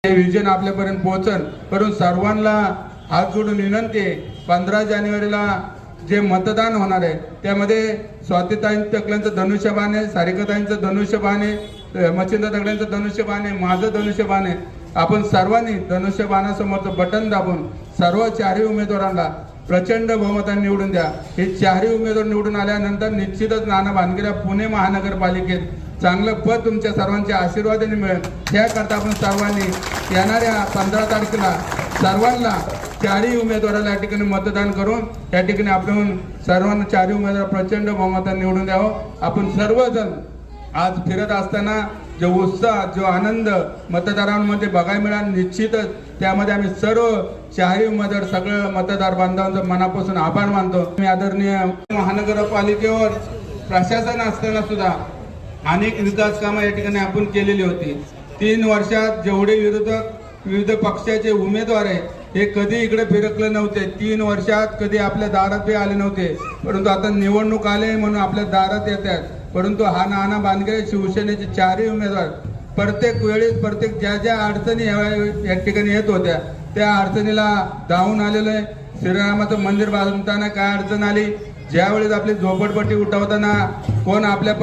हे विजन आपल्यापर्यंत पोहोचन. परंतु सर्वांना हात जोडून विनंती आहे, 15 जानेवारीला जे मतदान होणार आहे त्यामध्ये स्वातीताई तकल्यांचं धनुष्यबाण आहे, सारिकाताईंचं धनुष्यबाण आहे, मच्छिंद्र तकल्यांचं धनुष्यबाण आहे, माझं धनुष्यबाण आहे. आपण सर्वांनी धनुष्यबाणासमोरचं बटन दाबून सर्व चारही उमेदवारांना प्रचंड बहुमताने निवडून द्या. हे चारही उमेदवार निवडून आल्यानंतर निश्चितच नाना भानगेला पुणे महानगरपालिकेत चांगलं पद तुमच्या सर्वांच्या आशीर्वादाने मिळेल. त्याकरता आपण सर्वांनी येणाऱ्या 15 तारखेला सर्वांना चारही उमेदवाराला या ठिकाणी मतदान करून या ठिकाणी आपण सर्वांना चारही उमेदवार प्रचंड बहुमताने निवडून द्यावं. आपण सर्वजण आज फिरत असताना जो उत्साह, जो आनंद मतदारांमध्ये बघायला मिळाला, निश्चितच त्यामध्ये आम्ही सर्व चारही उमेदवार सगळं मतदार बांधवांचं मनापासून आभार मानतो. मी आदरणीय महानगरपालिकेवर प्रशासन असताना सुद्धा अनेक विकास कामं या ठिकाणी आपण केलेली होती. 3 वर्षात जेवढे विविध पक्षाचे उमेदवार आहे हे कधी इकडे फिरकले नव्हते. 3 वर्षात कधी आपल्या दारात आले नव्हते. परंतु आता निवडणूक आले म्हणून आपल्या दारात येतात. परंतु हा नाना भानगरे शिवसेनेचे चारही उमेदवार प्रत्येक वेळेस ज्या ज्या अडचणी या ठिकाणी येत होत्या त्या अडचणीला धावून आलेलं आहे. श्रीरामाचं मंदिर बांधताना काय अडचण आली, ज्यावेळेस आपली झोपडपट्टी उठवताना कोण आपल्या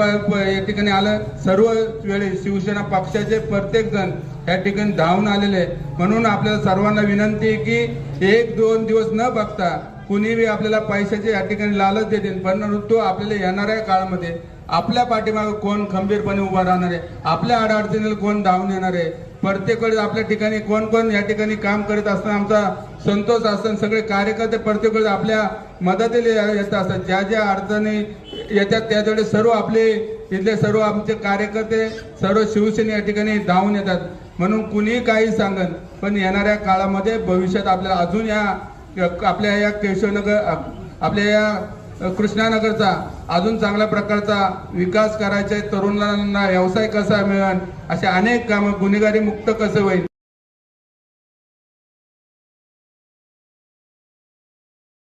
या ठिकाणी आलं, सर्व वेळेस शिवसेना पक्षाचे प्रत्येक जण या ठिकाणी धावून आलेले. म्हणून आपल्याला सर्वांना विनंती आहे की 1-2 दिवस न बघता कुणीही आपल्याला पैशाचे या ठिकाणी लालच देतील, परंतु आपल्याला येणाऱ्या काळामध्ये आपल्या पाठीमागे कोण खंबीरपणे उभा राहणार आहे, आपल्या अडचणीला कोण धावून येणार आहे, प्रत्येक वेळेस आपल्या ठिकाणी कोण कोण या ठिकाणी काम करत असताना आमचा संतोष असताना सगळे कार्यकर्ते प्रत्येक वेळेस आपल्या मदतीला येत असतात. ज्या ज्या अडचणी येतात त्यावेळेस सर्व आपले इथले सर्व आमचे कार्यकर्ते सर्व शिवसेने या ठिकाणी धावून येतात. म्हणून कुणीही काही सांगन, पण येणाऱ्या काळामध्ये भविष्यात आपल्याला अजून आपल्या या केशवनगर, आपल्या या कृष्णानगरचा अजून चांगल्या प्रकारचा विकास करायचा आहे. तरुणांना व्यवसाय कसा मिळेल, अशा अनेक कामं, गुन्हेगारी मुक्त कसं होईल